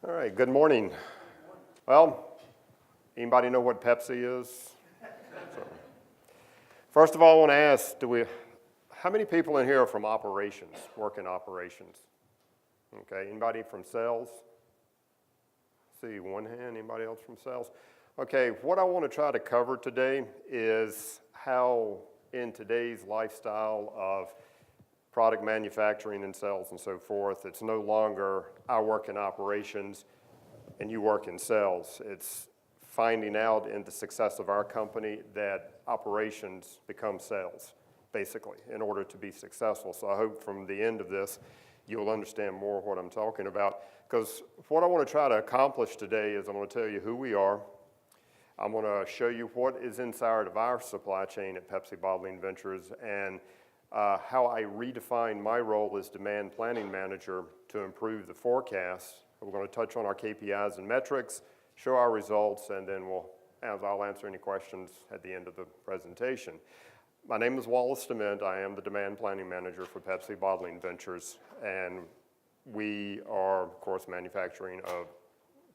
All right, good morning. Well, anybody know what Pepsi is? First of all, I want to ask, how many people in here are from operations, work in operations? Okay, anybody from sales? See, one hand, anybody else from sales? Okay, what I want to try to cover today is how in today's lifestyle of product manufacturing and sales and so forth, it's no longer I work in operations and you work in sales. It's finding out in the success of our company that operations become sales, basically, in order to be successful. So I hope from the end of this, you'll understand more what I'm talking about. Because what I want to try to accomplish today is I'm going to tell you who we are. I'm going to show you what is inside of our supply chain at Pepsi Bottling Ventures and how I redefine my role as demand planning manager to improve the forecast. We're going to touch on our KPIs and metrics, show our results, and then I'll answer any questions at the end of the presentation. My name is Wallace DeMent. I am the demand planning manager for Pepsi Bottling Ventures, and we are, of course, manufacturing of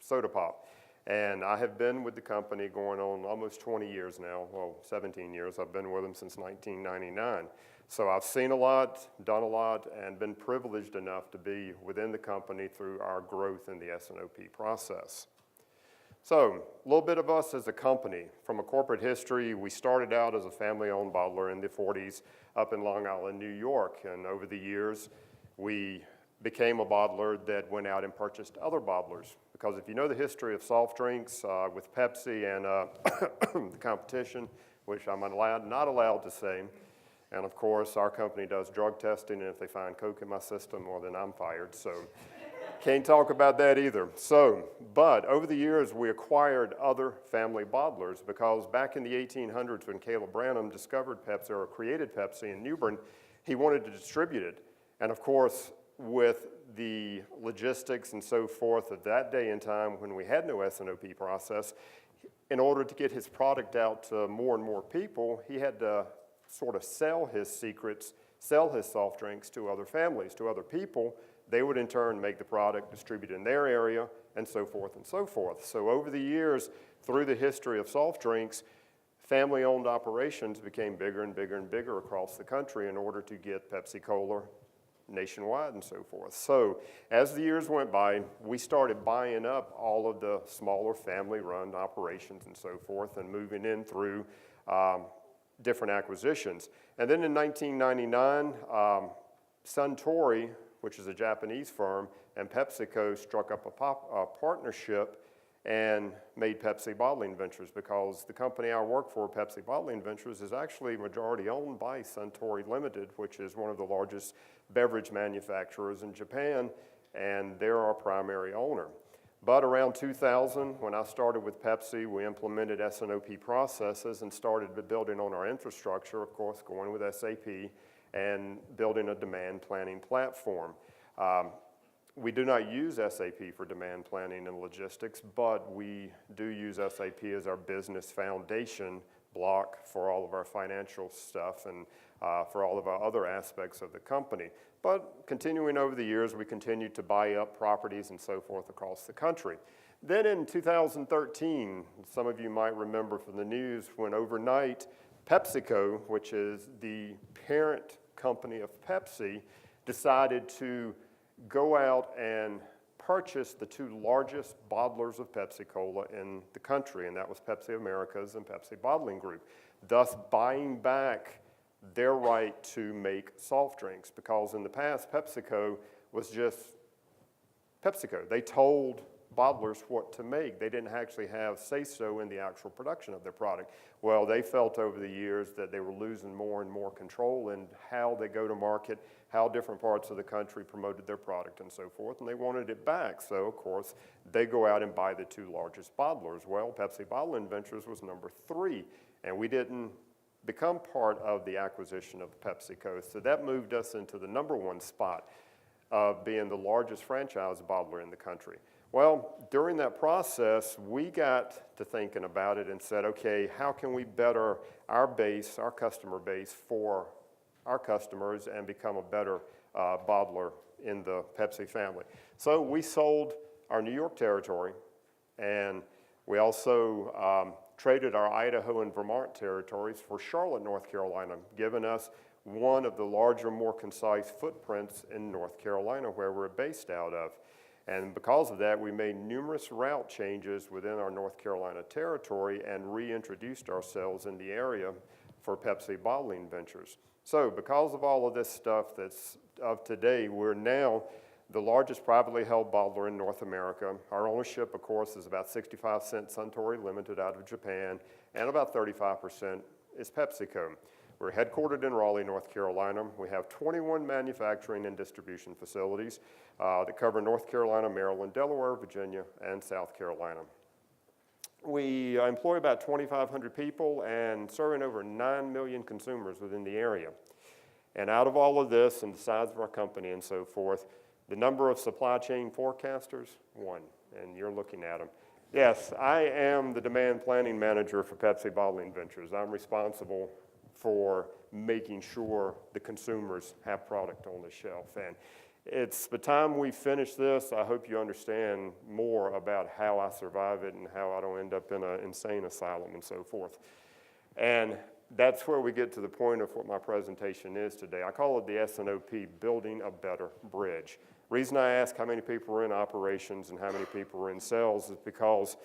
soda pop. And I have been with the company going on almost 20 years now, well, 17 years. I've been with them since 1999. So I've seen a lot, done a lot, and been privileged enough to be within the company through our growth in the S&OP process. So a little bit of us as a company. From a corporate history, we started out as a family-owned bottler in the 40s up in Long Island, New York. And over the years, we became a bottler that went out and purchased other bottlers. Because if you know the history of soft drinks with Pepsi and the competition, which I'm not allowed to say, and of course our company does drug testing, and if they find Coke in my system, well then I'm fired, so can't talk about that either. But over the years we acquired other family bottlers because back in the 1800s when Caleb Branham discovered Pepsi or created Pepsi in New Bern, he wanted to distribute it. And of course, with the logistics and so forth of that day and time when we had no S&OP process, in order to get his product out to more and more people, he had to sort of sell his secrets, sell his soft drinks to other families, to other people. They would in turn make the product, distribute in their area, and so forth and so forth. So over the years, through the history of soft drinks, family-owned operations became bigger and bigger and bigger across the country in order to get Pepsi Cola nationwide and so forth. So as the years went by, we started buying up all of the smaller family-run operations and so forth and moving in through different acquisitions. And then in 1999, Suntory, which is a Japanese firm, and PepsiCo struck up a partnership and made Pepsi Bottling Ventures because the company I work for, Pepsi Bottling Ventures, is actually majority owned by Suntory Limited, which is one of the largest beverage manufacturers in Japan, and they're our primary owner. But around 2000, when I started with Pepsi, we implemented S&OP processes and started building on our infrastructure, of course, going with SAP, and building a demand planning platform. We do not use SAP for demand planning and logistics, but we do use SAP as our business foundation block for all of our financial stuff and for all of our other aspects of the company. But continuing over the years, we continued to buy up properties and so forth across the country. Then in 2013, some of you might remember from the news when overnight PepsiCo, which is the parent company of Pepsi, decided to go out and purchase the two largest bottlers of Pepsi Cola in the country, and that was Pepsi Americas and Pepsi Bottling Group, thus buying back their right to make soft drinks, because in the past PepsiCo was just PepsiCo. They told bottlers what to make. They didn't actually have say-so in the actual production of their product. Well, they felt over the years that they were losing more and more control in how they go to market, how different parts of the country promoted their product and so forth, and they wanted it back. So, of course, they go out and buy the two largest bottlers. Well, Pepsi Bottling Ventures was number 3, and we didn't become part of the acquisition of PepsiCo. So that moved us into the number 1 spot of being the largest franchise bottler in the country. Well, during that process, we got to thinking about it and said, okay, how can we better our base, our customer base for our customers and become a better bottler in the Pepsi family? So we sold our New York territory, and we also traded our Idaho and Vermont territories for Charlotte, North Carolina, giving us one of the larger, more concise footprints in North Carolina where we're based out of. And because of that, we made numerous route changes within our North Carolina territory and reintroduced ourselves in the area for Pepsi bottling ventures. So because of all of this stuff that's of today, we're now the largest privately held bottler in North America. Our ownership, of course, is about 65% Suntory Limited out of Japan, and about 35% is PepsiCo. We're headquartered in Raleigh, North Carolina. We have 21 manufacturing and distribution facilities that cover North Carolina, Maryland, Delaware, Virginia, and South Carolina. We employ about 2,500 people and serving over 9 million consumers within the area. And out of all of this and the size of our company and so forth, the number of supply chain forecasters, 1, and you're looking at them. Yes, I am the demand planning manager for Pepsi Bottling Ventures. I'm responsible for making sure the consumers have product on the shelf. And it's the time we finish this, I hope you understand more about how I survive it and how I don't end up in an insane asylum and so forth. And that's where we get to the point of what my presentation is today. I call it the S&OP-Building a Better Bridge. Reason I ask how many people are in operations and how many people are in sales is because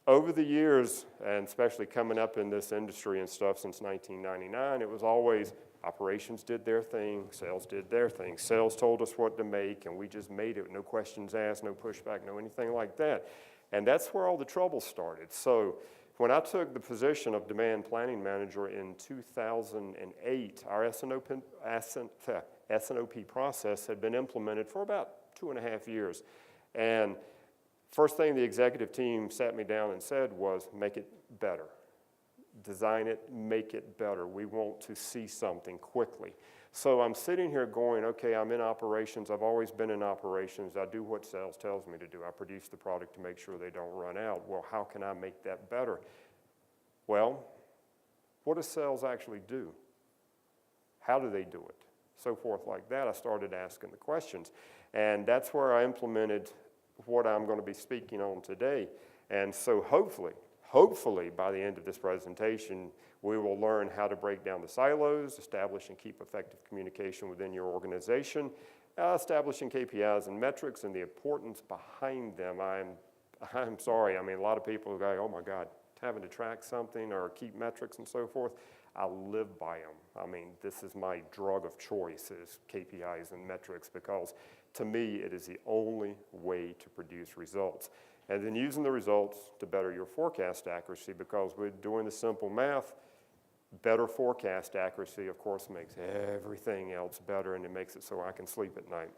over the years, and especially coming up in this industry and stuff since 1999, it was always operations did their thing, sales did their thing. Sales told us what to make, and we just made it, no questions asked, no pushback, no anything like that. And that's where all the trouble started. So when I took the position of demand planning manager in 2008, our S&OP process had been implemented for about 2.5 years. And first thing the executive team sat me down and said was, make it better. Design it, make it better. We want to see something quickly. So I'm sitting here going, okay, I'm in operations. I've always been in operations. I do what sales tells me to do. I produce the product to make sure they don't run out. Well, how can I make that better? Well, what does sales actually do? How do they do it? So forth like that. I started asking the questions. And that's where I implemented what I'm going to be speaking on today. And so hopefully by the end of this presentation, we will learn how to break down the silos, establish and keep effective communication within your organization, establishing KPIs and metrics and the importance behind them. I'm sorry, I mean, a lot of people go, oh my God, having to track something or keep metrics and so forth. I live by them. I mean, this is my drug of choice is KPIs and metrics because to me, it is the only way to produce results. And then using the results to better your forecast accuracy because we're doing the simple math, better forecast accuracy, of course, makes everything else better and it makes it so I can sleep at night.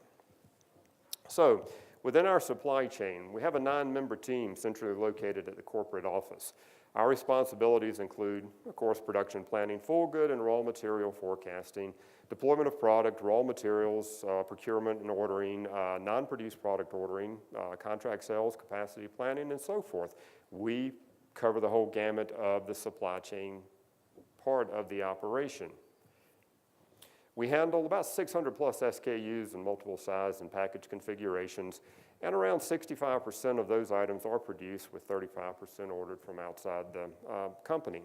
So within our supply chain, we have a 9-member team centrally located at the corporate office. Our responsibilities include, of course, production planning, full good and raw material forecasting, deployment of product, raw materials, procurement and ordering, non-produced product ordering, contract sales, capacity planning, and so forth. We cover the whole gamut of the supply chain part of the operation. We handle about 600 plus SKUs in multiple size and package configurations, and around 65% of those items are produced with 35% ordered from outside the company.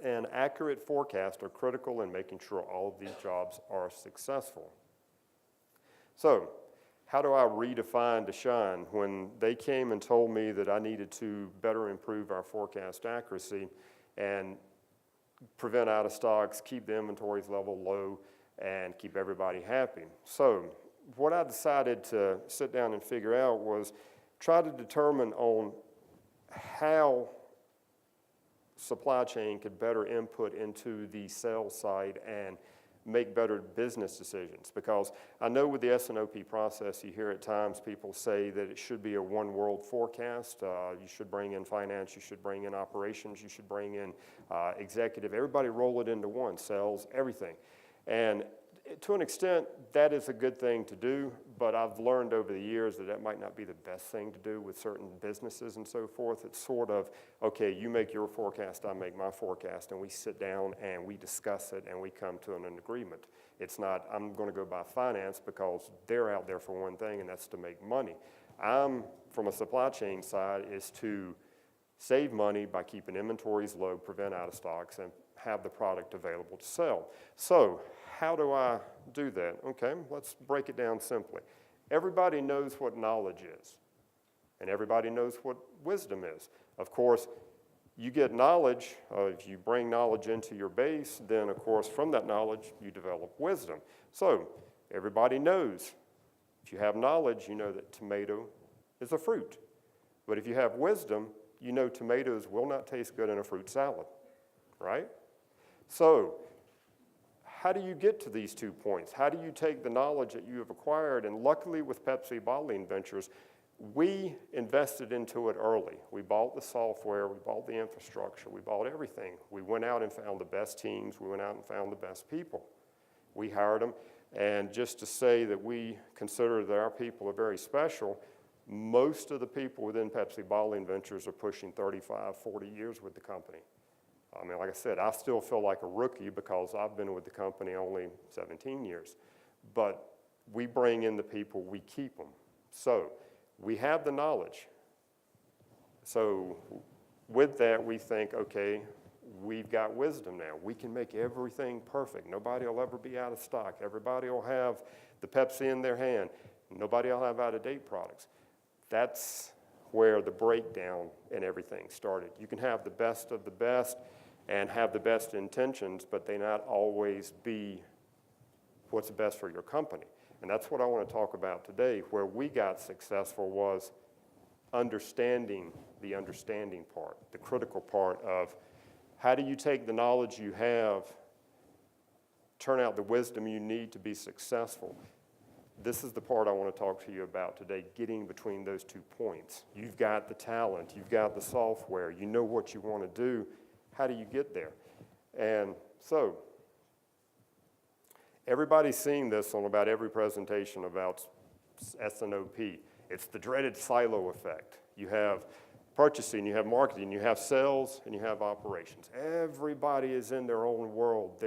And accurate forecasts are critical in making sure all of these jobs are successful. So, how do I redefine to shine? When they came and told me that I needed to better improve our forecast accuracy and prevent out of stocks, keep the inventories level low, and keep everybody happy. So what I decided to sit down and figure out was try to determine on how supply chain could better input into the sales side and make better business decisions. Because I know with the S&OP process, you hear at times people say that it should be a one world forecast. You should bring in finance, you should bring in operations, you should bring in executive. Everybody roll it into one, sales, everything. And to an extent, that is a good thing to do, but I've learned over the years that that might not be the best thing to do with certain businesses and so forth. It's sort of, okay, you make your forecast, I make my forecast, and we sit down and we discuss it and we come to an agreement. It's not, I'm going to go by finance because they're out there for one thing, and that's to make money. I'm, from a supply chain side, is to save money by keeping inventories low, prevent out of stocks, and have the product available to sell. So how do I do that? Okay, let's break it down simply. Everybody knows what knowledge is, and everybody knows what wisdom is. Of course, you get knowledge, if you bring knowledge into your base, then of course from that knowledge you develop wisdom. So everybody knows, if you have knowledge, you know that tomato is a fruit. But if you have wisdom, you know tomatoes will not taste good in a fruit salad, right? So how do you get to these 2 points? How do you take the knowledge that you have acquired? And luckily with Pepsi Bottling Ventures, we invested into it early. We bought the software, we bought the infrastructure, we bought everything. We went out and found the best teams, we went out and found the best people. We hired them, and just to say that we consider that our people are very special, most of the people within Pepsi Bottling Ventures are pushing 35, 40 years with the company. I mean, like I said, I still feel like a rookie because I've been with the company only 17 years. But we bring in the people, we keep them. So we have the knowledge. So with that, we think, okay, we've got wisdom now. We can make everything perfect. Nobody will ever be out of stock. Everybody will have the Pepsi in their hand. Nobody will have out-of-date products. That's where the breakdown and everything started. You can have the best of the best and have the best intentions, but they not always be what's best for your company. And that's what I want to talk about today. Where we got successful was understanding the understanding part, the critical part of how do you take the knowledge you have, turn out the wisdom you need to be successful. This is the part I want to talk to you about today, getting between those 2 points. You've got the talent, you've got the software, you know what you want to do. How do you get there? And so, everybody's seen this on about every presentation about S&OP. It's the dreaded silo effect. You have purchasing, you have marketing, you have sales, and you have operations. Everybody is in their own world.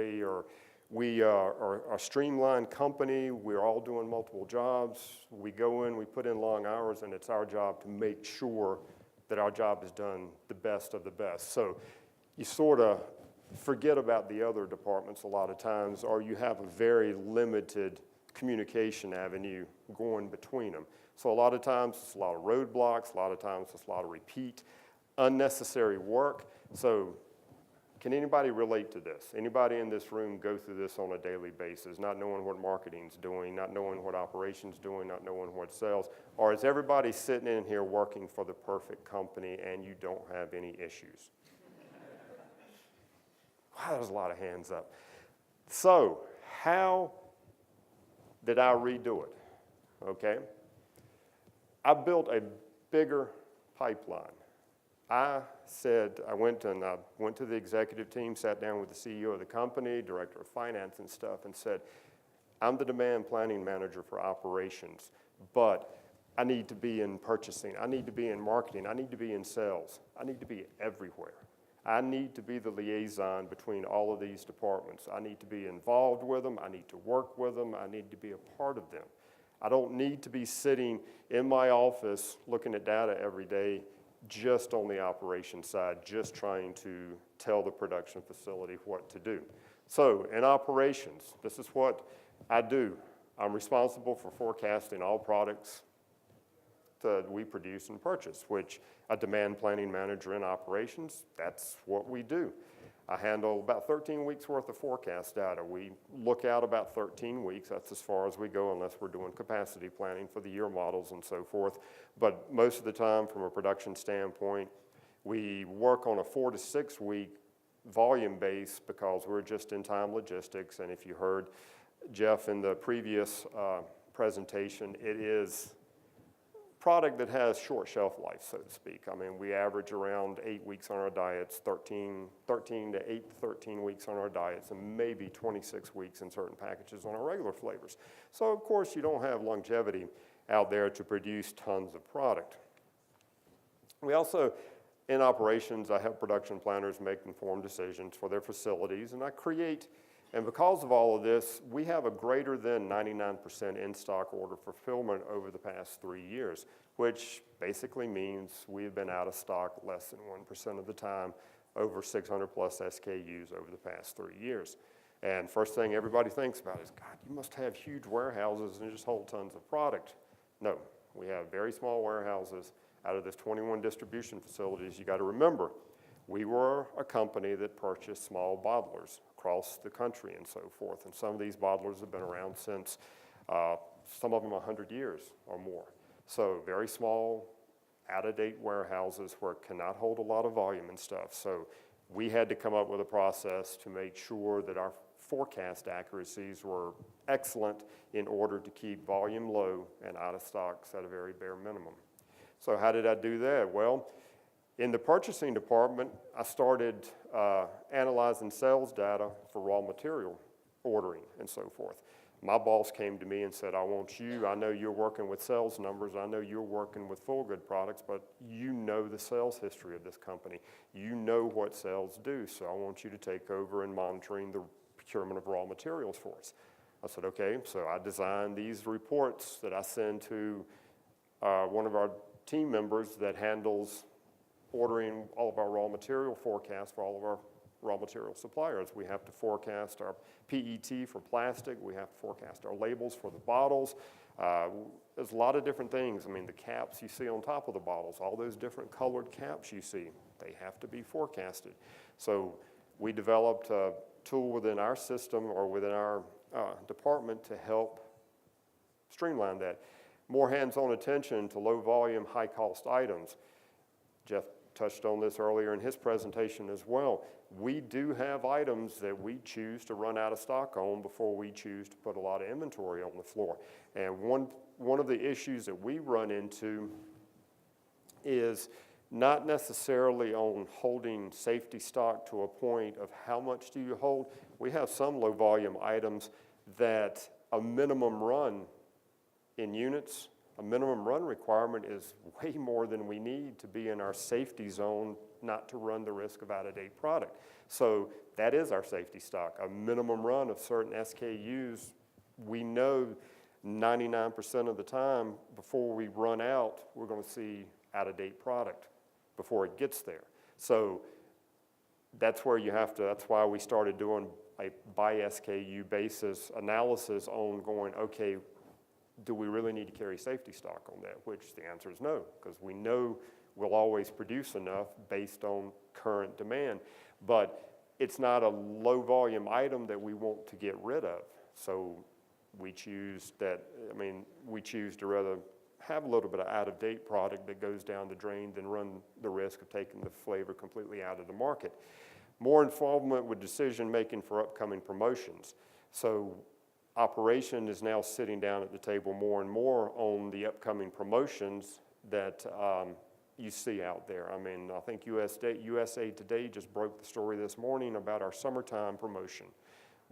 We are a streamlined company. We're all doing multiple jobs. We go in, we put in long hours, and it's our job to make sure that our job is done the best of the best. So you sort of forget about the other departments a lot of times, or you have a very limited communication avenue going between them. So a lot of times it's a lot of roadblocks, a lot of times it's a lot of repeat, unnecessary work. So can anybody relate to this? Anybody in this room go through this on a daily basis, not knowing what marketing's doing, not knowing what operations doing, not knowing what sales? Or is everybody sitting in here working for the perfect company and you don't have any issues? Wow, there's a lot of hands up. So how did I redo it? Okay. I built a bigger pipeline. I went to the executive team, sat down with the CEO of the company, director of finance and stuff, and said, I'm the demand planning manager for operations, but I need to be in purchasing, I need to be in marketing, I need to be in sales, I need to be everywhere. I need to be the liaison between all of these departments. I need to be involved with them, I need to work with them, I need to be a part of them. I don't need to be sitting in my office looking at data every day just on the operations side, just trying to tell the production facility what to do. So in operations, this is what I do. I'm responsible for forecasting all products that we produce and purchase, which a demand planning manager in operations, that's what we do. I handle about 13 weeks worth of forecast data. We look out about 13 weeks. That's as far as we go unless we're doing capacity planning for the year models and so forth. But most of the time from a production standpoint, we work on a 4 to 6 week volume base because we're just in time logistics. And if you heard Jeff in the previous presentation, it is product that has short shelf life, so to speak. I mean, we average around 8 weeks on our diets, 13 to 8 to 13 weeks on our diets, and maybe 26 weeks in certain packages on our regular flavors. So, of course, you don't have longevity out there to produce tons of product. We also, in operations, I help production planners make informed decisions for their facilities, and I create And because of all of this, we have a greater than 99% in-stock order fulfillment over the past 3 years, which basically means we've been out of stock less than 1% of the time, over 600 plus SKUs over the past 3 years. And first thing everybody thinks about is, God, you must have huge warehouses and just hold tons of product. No, we have very small warehouses. Out of this 21 distribution facilities, you got to remember, we were a company that purchased small bottlers across the country and so forth. And some of these bottlers have been around since, some of them 100 years or more. So very small, out-of-date warehouses where it cannot hold a lot of volume and stuff. So we had to come up with a process to make sure that our forecast accuracies were excellent in order to keep volume low and out of stocks at a very bare minimum. So how did I do that? Well, in the purchasing department, I started analyzing sales data for raw material ordering and so forth. My boss came to me and said, I want you, I know you're working with sales numbers, I know you're working with full good products, but you know the sales history of this company. You know what sales do, so I want you to take over in monitoring the procurement of raw materials for us. I said, okay, so I designed these reports that I send to one of our team members that handles ordering all of our raw material forecasts for all of our raw material suppliers. We have to forecast our PET for plastic. We have to forecast our labels for the bottles. There's a lot of different things. I mean, the caps you see on top of the bottles, all those different colored caps you see, they have to be forecasted. So we developed a tool within our system or within our department to help streamline that. More hands-on attention to low volume, high cost items. Jeff touched on this earlier in his presentation as well. We do have items that we choose to run out of stock on before we choose to put a lot of inventory on the floor. And one of the issues that we run into is not necessarily on holding safety stock to a point of how much do you hold. We have some low volume items that a minimum run in units, a minimum run requirement is way more than we need to be in our safety zone, not to run the risk of out-of-date product. So that is our safety stock. A minimum run of certain SKUs, we know 99% of the time before we run out, we're going to see out-of-date product before it gets there. So that's where you have to, that's why we started doing a by SKU basis analysis on going, okay, do we really need to carry safety stock on that? Which the answer is no, because we know we'll always produce enough based on current demand. But it's not a low volume item that we want to get rid of. So we choose that, I mean, we choose to rather have a little bit of out-of-date product that goes down the drain than run the risk of taking the flavor completely out of the market. More involvement with decision making for upcoming promotions. So operation is now sitting down at the table more and more on the upcoming promotions that you see out there. I mean, I think USA Today just broke the story this morning about our summertime promotion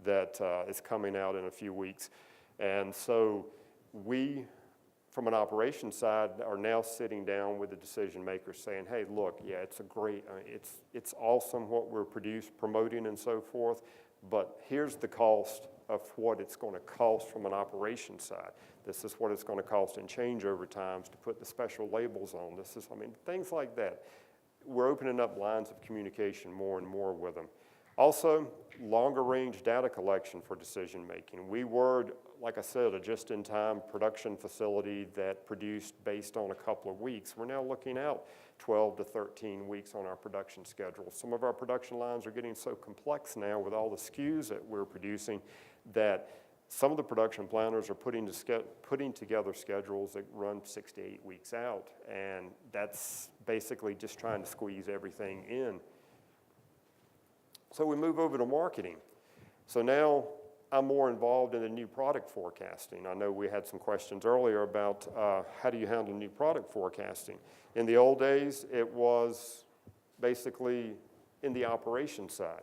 that is coming out in a few weeks. And so we, from an operations side, are now sitting down with the decision makers saying, hey, look, yeah, it's a great, it's awesome what we're promoting and so forth, but here's the cost of what it's going to cost from an operations side. This is what it's going to cost in changeover times to put the special labels on. This is, I mean, things like that. We're opening up lines of communication more and more with them. Also, longer range data collection for decision making. We were, like I said, a just-in-time production facility that produced based on a couple of weeks. We're now looking out 12 to 13 weeks on our production schedule. Some of our production lines are getting so complex now with all the SKUs that we're producing that some of the production planners are putting together schedules that run 6 to 8 weeks out, and that's basically just trying to squeeze everything in. So we move over to marketing. So now I'm more involved in the new product forecasting. I know we had some questions earlier about how do you handle new product forecasting. In the old days, it was basically in the operations side.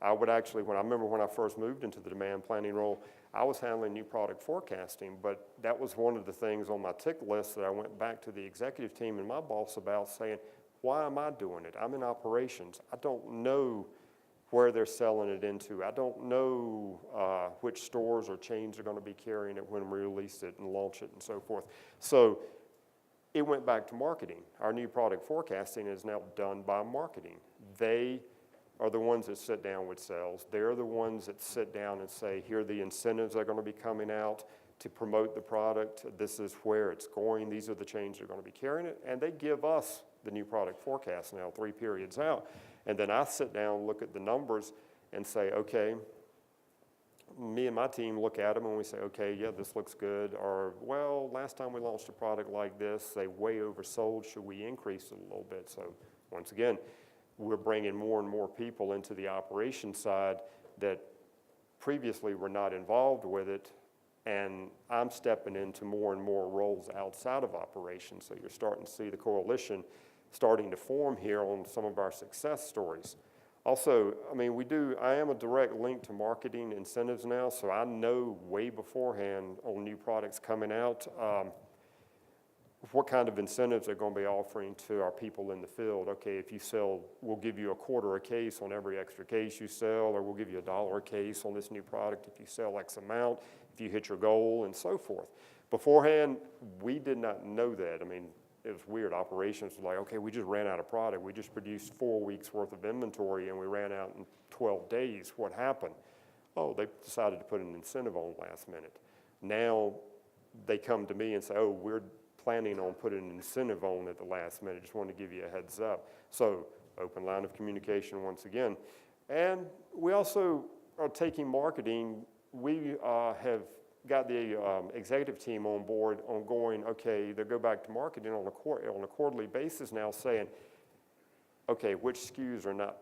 I would actually, I remember when I first moved into the demand planning role, I was handling new product forecasting, but that was one of the things on my tick list that I went back to the executive team and my boss about saying, why am I doing it? I'm in operations. I don't know where they're selling it into. I don't know which stores or chains are going to be carrying it when we release it and launch it and so forth. So it went back to marketing. Our new product forecasting is now done by marketing. They are the ones that sit down with sales. They're the ones that sit down and say, here are the incentives that are going to be coming out to promote the product. This is where it's going. These are the chains that are going to be carrying it. And they give us the new product forecast now 3 periods out. And then I sit down, look at the numbers, and say, okay, me and my team look at them and we say, okay, yeah, this looks good. Or, well, last time we launched a product like this, they way oversold. Should we increase it a little bit? So once again, we're bringing more and more people into the operation side that previously were not involved with it. And I'm stepping into more and more roles outside of operations. So you're starting to see the coalition starting to form here on some of our success stories. Also, I mean, I am a direct link to marketing incentives now, so I know way beforehand on new products coming out what kind of incentives they're going to be offering to our people in the field. Okay, if you sell, we'll give you $0.25 a case on every extra case you sell, or we'll give you $1 a case on this new product if you sell X amount, if you hit your goal, and so forth. Beforehand, we did not know that. I mean, it was weird. Operations was like, okay, we just ran out of product. We just produced 4 weeks worth of inventory and we ran out in 12 days. What happened? Oh, they decided to put an incentive on last minute. Now they come to me and say, oh, we're planning on putting an incentive on at the last minute. Just wanted to give you a heads up. So open line of communication once again. And we also are taking marketing. We have got the executive team on board on going, okay, they go back to marketing on a quarterly basis now saying, okay, which SKUs are not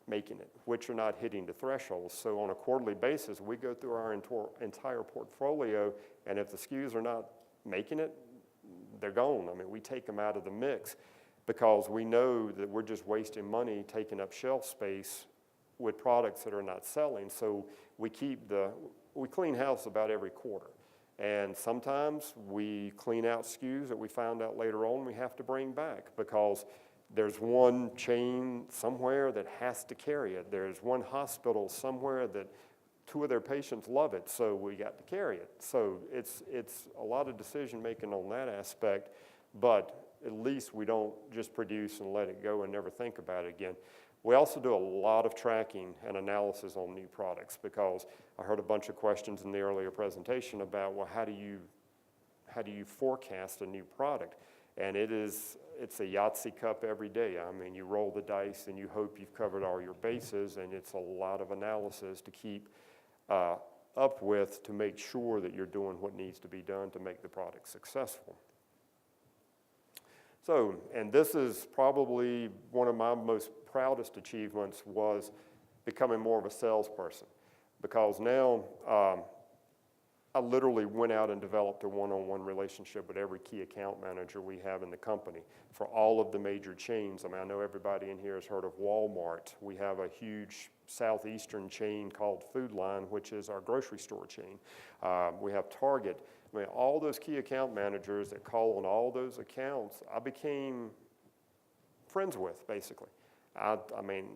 making it, which are not hitting the thresholds. So on a quarterly basis, we go through our entire portfolio, and if the SKUs are not making it, they're gone. I mean, we take them out of the mix because we know that we're just wasting money taking up shelf space with products that are not selling. So we clean house about every quarter. And sometimes we clean out SKUs that we found out later on we have to bring back because there's one chain somewhere that has to carry it. There's one hospital somewhere that 2 of their patients love it, so we got to carry it. So it's a lot of decision making on that aspect, but at least we don't just produce and let it go and never think about it again. We also do a lot of tracking and analysis on new products because I heard a bunch of questions in the earlier presentation about, well, how do you forecast a new product? And it's a Yahtzee cup every day. I mean, you roll the dice and you hope you've covered all your bases, and it's a lot of analysis to keep up with to make sure that you're doing what needs to be done to make the product successful. So, and this is probably one of my most proudest achievements was becoming more of a salesperson because now I literally went out and developed a one-on-one relationship with every key account manager we have in the company for all of the major chains. I mean, I know everybody in here has heard of Walmart. We have a huge southeastern chain called Food Line, which is our grocery store chain. We have Target. I mean, all those key account managers that call on all those accounts, I became friends with, basically. I mean,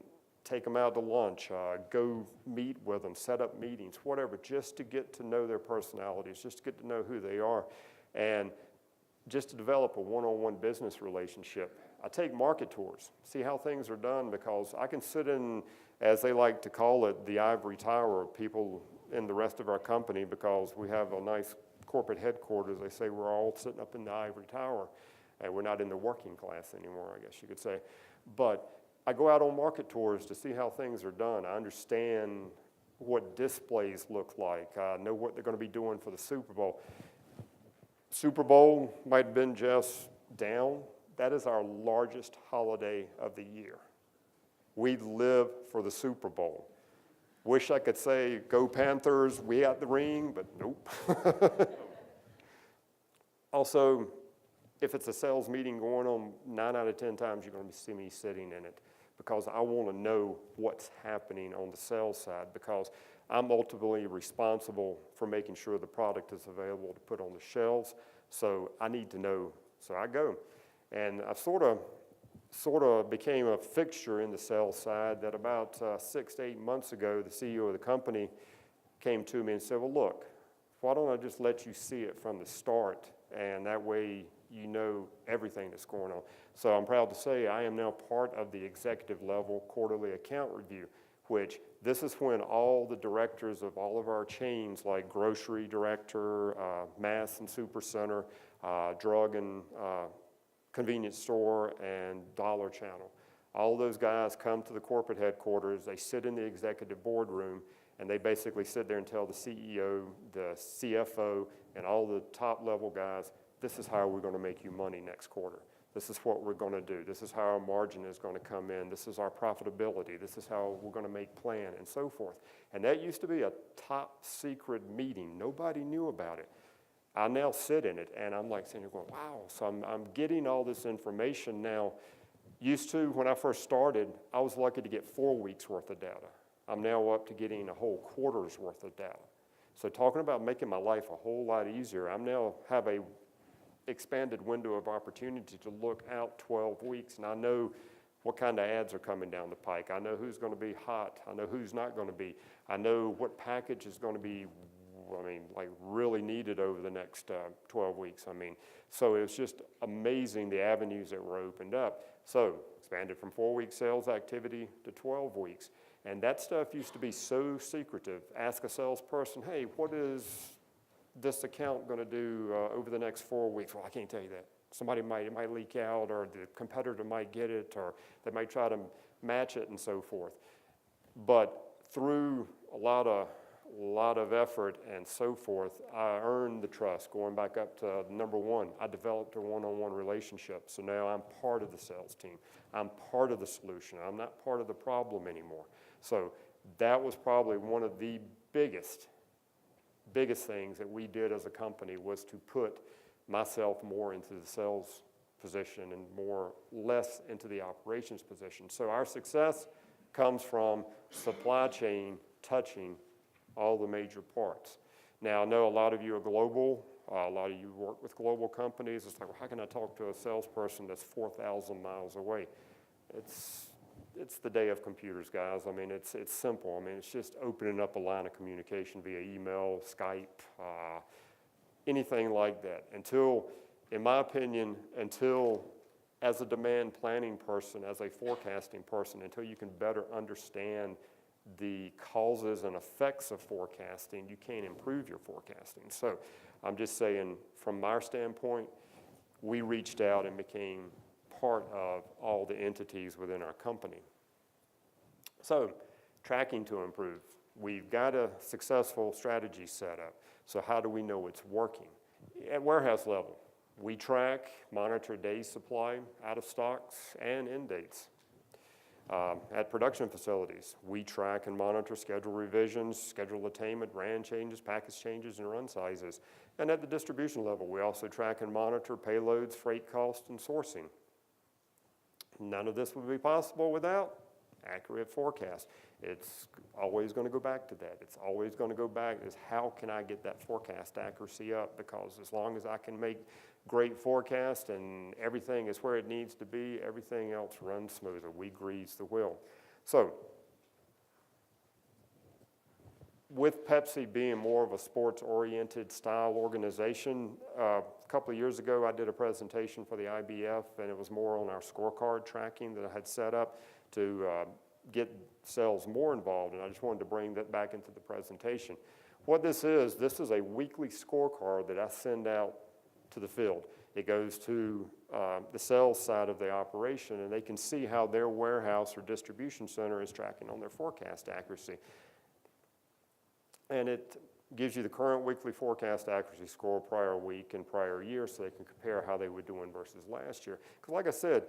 take them out to lunch, go meet with them, set up meetings, whatever, just to get to know their personalities, just to get to know who they are, and just to develop a one-on-one business relationship. I take market tours, see how things are done, because I can sit in, as they like to call it, the ivory tower of people in the rest of our company, because we have a nice corporate headquarters. They say we're all sitting up in the ivory tower, and we're not in the working class anymore, I guess you could say. But I go out on market tours to see how things are done. I understand what displays look like. I know what they're going to be doing for the Super Bowl. Super Bowl might have been just down. That is our largest holiday of the year. We live for the Super Bowl. Wish I could say, go Panthers, we at the ring, but nope. Also, if it's a sales meeting going on, 9 out of 10 times you're going to see me sitting in it because I want to know what's happening on the sales side because I'm ultimately responsible for making sure the product is available to put on the shelves. So I need to know. So I go. And I've sort of sort of became a fixture in the sales side that about 6 to 8 months ago, the CEO of the company came to me and said, well, look, why don't I just let you see it from the start, and that way you know everything that's going on. So I'm proud to say I am now part of the executive level quarterly account review, which this is when all the directors of all of our chains, like grocery director, mass and supercenter, drug and convenience store, and dollar channel, all those guys come to the corporate headquarters. They sit in the executive boardroom, and they basically sit there and tell the CEO, the CFO, and all the top level guys, this is how we're going to make you money next quarter. This is what we're going to do. This is how our margin is going to come in. This is our profitability. This is how we're going to make plan, and so forth. And that used to be a top secret meeting. Nobody knew about it. I now sit in it, and I'm like sitting there going, wow. So I'm getting all this information now. Used to, when I first started, I was lucky to get 4 weeks worth of data. I'm now up to getting a whole quarter's worth of data. So talking about making my life a whole lot easier, I now have a expanded window of opportunity to look out 12 weeks, and I know what kind of ads are coming down the pike. I know who's going to be hot. I know who's not going to be. I know what package is going to be, like really needed over the next 12 weeks. So it was just amazing the avenues that were opened up. So expanded from 4-week sales activity to 12 weeks. And that stuff used to be so secretive. Ask a salesperson, hey, what is this account going to do over the next 4 weeks? Well, I can't tell you that. It might leak out, or the competitor might get it, or they might try to match it, and so forth. But through a lot of effort and so forth, I earned the trust. Going back up to number one, I developed a one-on-one relationship. So now I'm part of the sales team. I'm part of the solution. I'm not part of the problem anymore. So that was probably one of the biggest things that we did as a company, was to put myself more into the sales position and less into the operations position. So our success comes from supply chain touching all the major parts. Now, I know a lot of you are global. A lot of you work with global companies. It's like, well, how can I talk to a salesperson that's 4,000 miles away? It's the day of computers, guys. It's simple. It's just opening up a line of communication via email, Skype, anything like that. In my opinion, as a demand planning person, as a forecasting person, until you can better understand the causes and effects of forecasting, you can't improve your forecasting. So I'm just saying, from our standpoint, we reached out and became part of all the entities within our company. So, tracking to improve. We've got a successful strategy set up. So how do we know it's working? At warehouse level, we track, monitor days supply, out of stocks, and end dates. At production facilities, we track and monitor schedule revisions, schedule attainment, RAN changes, package changes, and run sizes. And at the distribution level, we also track and monitor payloads, freight costs, and sourcing. None of this would be possible without accurate forecast. It's always going to go back to that. It's always going to go back is, how can I get that forecast accuracy up? Because as long as I can make great forecast and everything is where it needs to be, everything else runs smoother. We grease the wheel. So with Pepsi being more of a sports-oriented style organization, a couple of years ago I did a presentation for the IBF, and it was more on our scorecard tracking that I had set up to get sales more involved, and I just wanted to bring that back into the presentation. What this is a weekly scorecard that I send out to the field. It goes to the sales side of the operation, and they can see how their warehouse or distribution center is tracking on their forecast accuracy. And it gives you the current weekly forecast accuracy score, prior week and prior year, so they can compare how they were doing versus last year. Because like I said,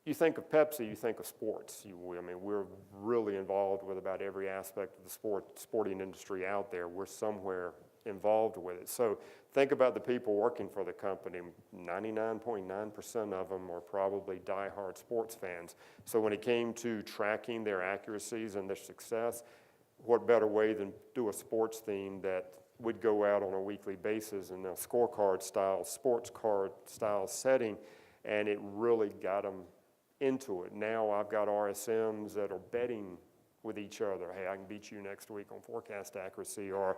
you think of Pepsi, you think of sports. We're really involved with about every aspect of the sporting industry out there. We're somewhere involved with it. So think about the people working for the company. 99.9% of them are probably diehard sports fans. So when it came to tracking their accuracies and their success, what better way than do a sports theme that would go out on a weekly basis in a scorecard style, sports card style setting, and it really got them into it. Now I've got RSMs that are betting with each other. Hey, I can beat you next week on forecast accuracy. Or,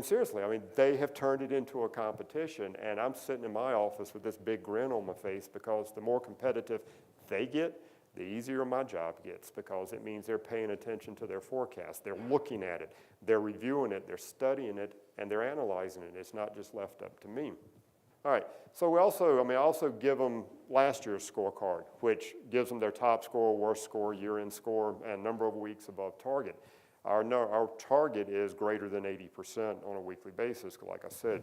seriously, they have turned it into a competition, and I'm sitting in my office with this big grin on my face because the more competitive they get, the easier my job gets, because it means they're paying attention to their forecast. They're looking at it, they're reviewing it, they're studying it, and they're analyzing it. It's not just left up to me. All right, so I also give them last year's scorecard, which gives them their top score, worst score, year-end score, and number of weeks above target. Our target is greater than 80% on a weekly basis, like I said.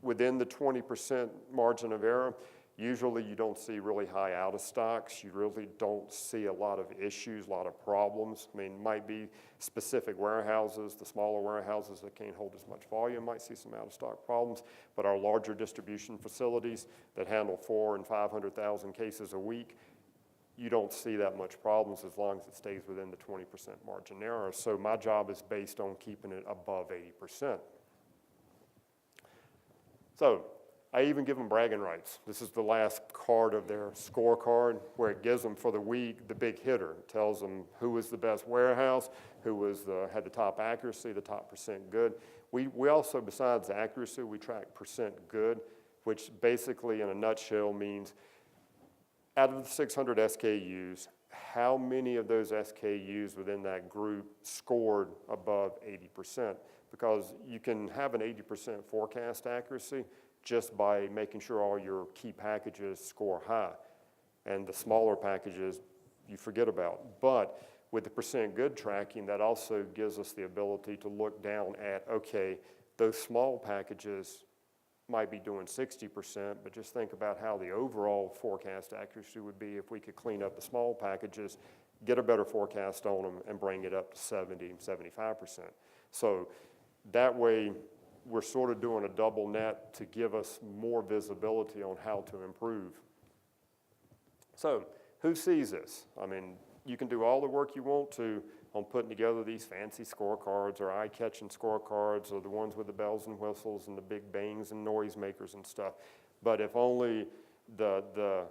Within the 20% margin of error, usually you don't see really high out of stocks. You really don't see a lot of issues, a lot of problems. Might be specific warehouses, the smaller warehouses that can't hold as much volume might see some out of stock problems, but our larger distribution facilities that handle 400,000 and 500,000 cases a week, you don't see that much problems as long as it stays within the 20% margin error. So my job is based on keeping it above 80%. So I even give them bragging rights. This is the last card of their scorecard, where it gives them for the week the big hitter. It tells them who was the best warehouse, who was had the top accuracy, the top percent good. We also, besides the accuracy, we track percent good, which basically in a nutshell means out of the 600 SKUs, how many of those SKUs within that group scored above 80%? Because you can have an 80% forecast accuracy just by making sure all your key packages score high. And the smaller packages you forget about. But with the percent good tracking, that also gives us the ability to look down at, okay, those small packages might be doing 60%, but just think about how the overall forecast accuracy would be if we could clean up the small packages, get a better forecast on them, and bring it up to 70, 75%. So that way, we're sort of doing a double net to give us more visibility on how to improve. So who sees this? You can do all the work you want to on putting together these fancy scorecards or eye-catching scorecards or the ones with the bells and whistles and the big bangs and noisemakers and stuff. But if only the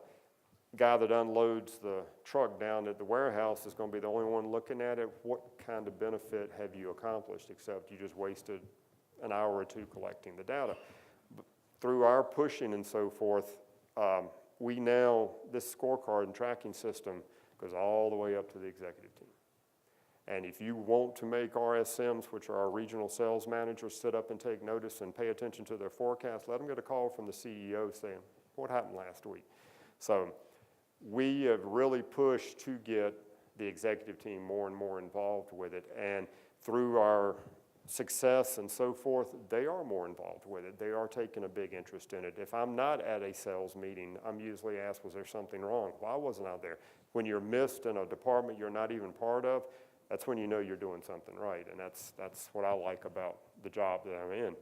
guy that unloads the truck down at the warehouse is going to be the only one looking at it, what kind of benefit have you accomplished except you just wasted an hour or two collecting the data? Through our pushing and so forth, this scorecard and tracking system goes all the way up to the executive team. And if you want to make RSMs, which are our regional sales managers, sit up and take notice and pay attention to their forecast, let them get a call from the CEO saying, what happened last week? So we have really pushed to get the executive team more and more involved with it. And through our success and so forth, they are more involved with it. They are taking a big interest in it. If I'm not at a sales meeting, I'm usually asked, was there something wrong? Why wasn't I there? When you're missed in a department you're not even part of, that's when you know you're doing something right. And that's what I like about the job that I'm in.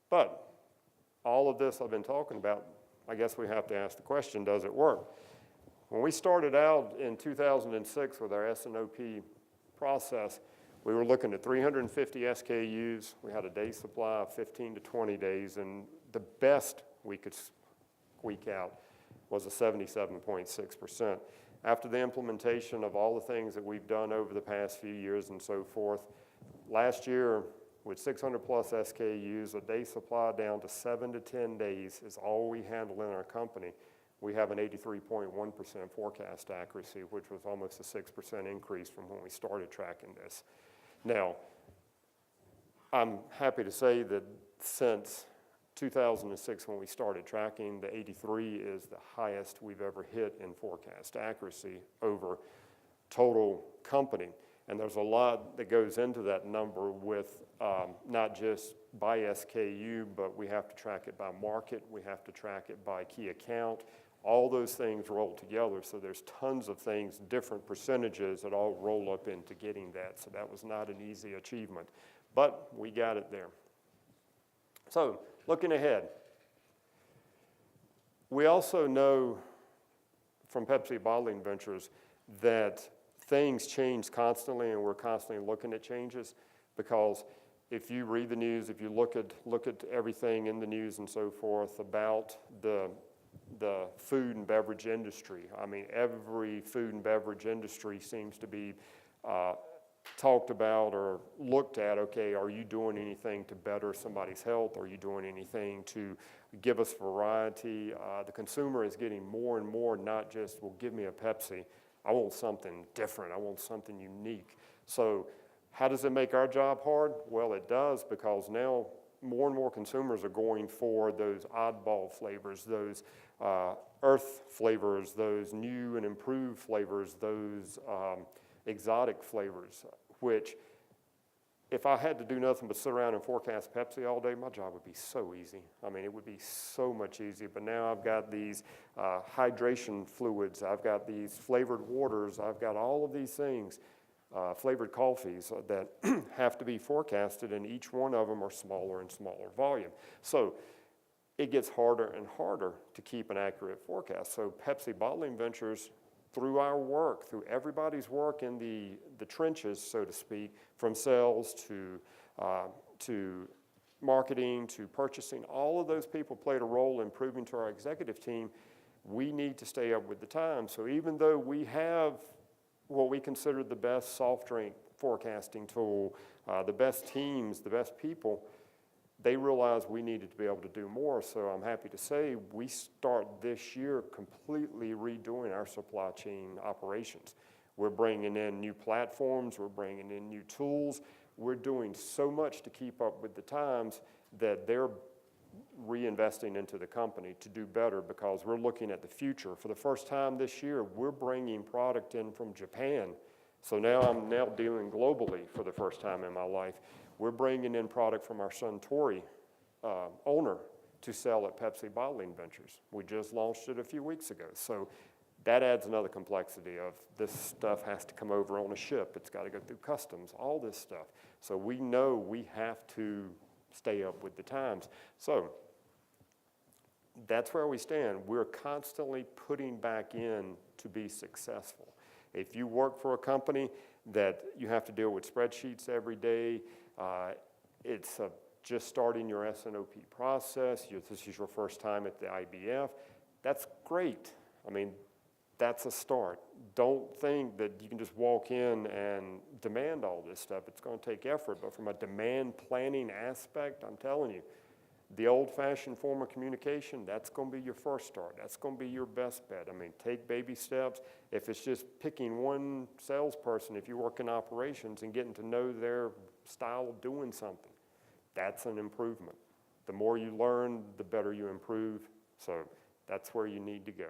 But all of this I've been talking about, I guess we have to ask the question, does it work? When we started out in 2006 with our S&OP process, we were looking at 350 SKUs. We had a day supply of 15 to 20 days, and the best we could squeak out was a 77.6%. After the implementation of all the things that we've done over the past few years and so forth, last year with 600 plus SKUs, a day supply down to 7 to 10 days is all we handle in our company. We have an 83.1% forecast accuracy, which was almost a 6% increase from when we started tracking this. Now, I'm happy to say that since 2006, when we started tracking, the 83 is the highest we've ever hit in forecast accuracy over total company. And there's a lot that goes into that number with not just by SKU, but we have to track it by market, we have to track it by key account. All those things roll together, so there's tons of things, different percentages that all roll up into getting that. So that was not an easy achievement, but we got it there. So looking ahead, we also know from Pepsi Bottling Ventures that things change constantly, and we're constantly looking at changes, because if you read the news, if you look at everything in the news and so forth about the the food and beverage industry. I mean, every food and beverage industry seems to be talked about or looked at. Okay, are you doing anything to better somebody's health? Are you doing anything to give us variety? The consumer is getting more and more, not just, well, give me a Pepsi. I want something different. I want something unique. So how does it make our job hard? Well, it does, because now more and more consumers are going for those oddball flavors, those earth flavors, those new and improved flavors, those exotic flavors, which if I had to do nothing but sit around and forecast Pepsi all day, my job would be so easy. I mean, it would be so much easier. But now I've got these hydration fluids, I've got these flavored waters, I've got all of these things, flavored coffees that have to be forecasted, and each one of them are smaller and smaller volume. So it gets harder and harder to keep an accurate forecast. So Pepsi Bottling Ventures, through our work, through everybody's work in the trenches, so to speak, from sales to marketing to purchasing, all of those people played a role in proving to our executive team we need to stay up with the times. So even though we have what we consider the best soft drink forecasting tool, the best teams, the best people, they realized we needed to be able to do more. So I'm happy to say we start this year completely redoing our supply chain operations. We're bringing in new platforms, we're bringing in new tools. We're doing so much to keep up with the times that they're reinvesting into the company to do better, because we're looking at the future. For the first time this year, we're bringing product in from Japan. So now I'm dealing globally for the first time in my life. We're bringing in product from our Suntory owner to sell at Pepsi Bottling Ventures. We just launched it a few weeks ago. So that adds another complexity of this stuff has to come over on a ship. It's got to go through customs, all this stuff. So we know we have to stay up with the times. So that's where we stand. We're constantly putting back in to be successful. If you work for a company that you have to deal with spreadsheets every day, it's just starting your S&OP process, this is your first time at the IBF, that's great. I mean, that's a start. Don't think that you can just walk in and demand all this stuff. It's going to take effort, but from a demand planning aspect, I'm telling you, the old-fashioned form of communication, that's going to be your first start. That's going to be your best bet. I mean, take baby steps. If it's just picking one salesperson, if you work in operations and getting to know their style of doing something, that's an improvement. The more you learn, the better you improve. So that's where you need to go.